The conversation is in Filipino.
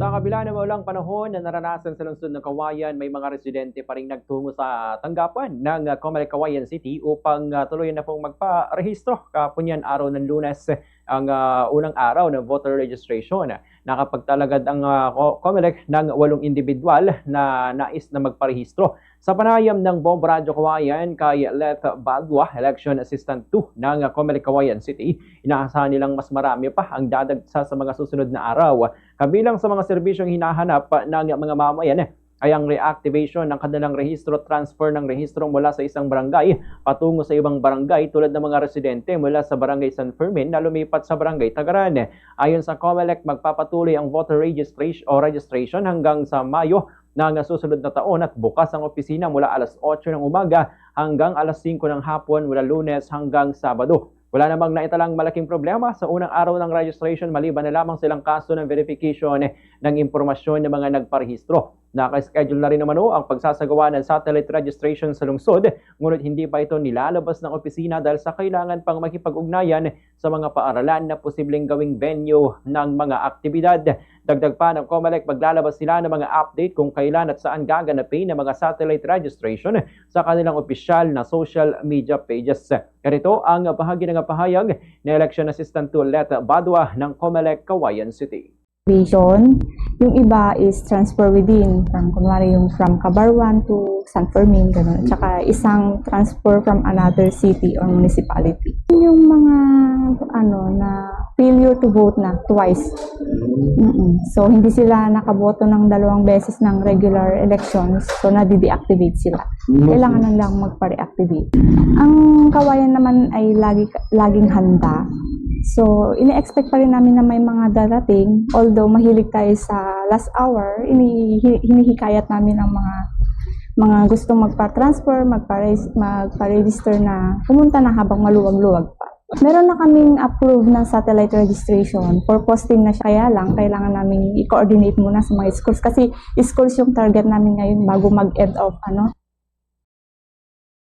Sa kabila ng maulang panahon na naranasan sa lungsod ng Kawayan, may mga residente pa rin nagtungo sa tanggapan ng Comelec Kawayan City upang tuluyan na pong magparehistro. Kahapon yan, araw ng Lunes, ang unang araw ng voter registration. Nakapagtalagad ang Comelec ng 8 individual na nais na magparehistro. Sa panayam ng Bombo Radyo Kawayan kay Leth Badwa, Election Assistant 2 ng Comelec Kawayan City, inaasahan nilang mas marami pa ang dadagsa sa mga susunod na araw. Kabilang sa mga serbisyong hinahanap ng mga mamayan ay ang reactivation ng kanilang rehistro, transfer ng rehistro mula sa isang barangay patungo sa ibang barangay tulad ng mga residente mula sa Barangay San Fermin na lumipat sa Barangay Tagaran. Ayon sa Comelec, magpapatuloy ang voter registration hanggang sa Mayo ng susunod na taon at bukas ang opisina mula alas 8 ng umaga hanggang alas 5 ng hapon mula Lunes hanggang Sabado. Wala namang naitalang malaking problema sa unang araw ng registration maliban na lamang silang kaso ng verification ng impormasyon ng mga nagparehistro. Naka-schedule na rin naman ang pagsasagawa ng satellite registration sa lungsod, ngunit hindi pa ito nilalabas ng opisina dahil sa kailangan pang makipag-ugnayan sa mga paaralan na posibleng gawing venue ng mga aktibidad. Dagdag pa ng Comelec, maglalabas sila ng mga update kung kailan at saan gaganapin ang mga satellite registration sa kanilang opisyal na social media pages. Ganito ang bahagi ng pahayag ni Election Assistant 2 Leth Badwa ng Comelec Kawayan City. Yung iba is transfer within, kunwari yung from Cabarwan to San Fermin, gano'n. At saka isang transfer from another city or municipality. Yung mga na failure to vote na twice. So hindi sila nakaboto ng 2 beses ng regular elections, so nadi-deactivate sila. Kailangan na lang magpa-reactivate. Ang Kawayan naman ay laging handa. So, ine-expect pa rin namin na may mga darating. Although mahilig tayo sa last hour, hinihikayat namin ang mga gustong magpa-transfer, magpa-register na pumunta na habang maluwag-luwag pa. Meron na kaming approved na satellite registration for posting na siya. Kaya lang, kailangan namin i-coordinate muna sa mga schools kasi schools yung target namin ngayon bago mag-end of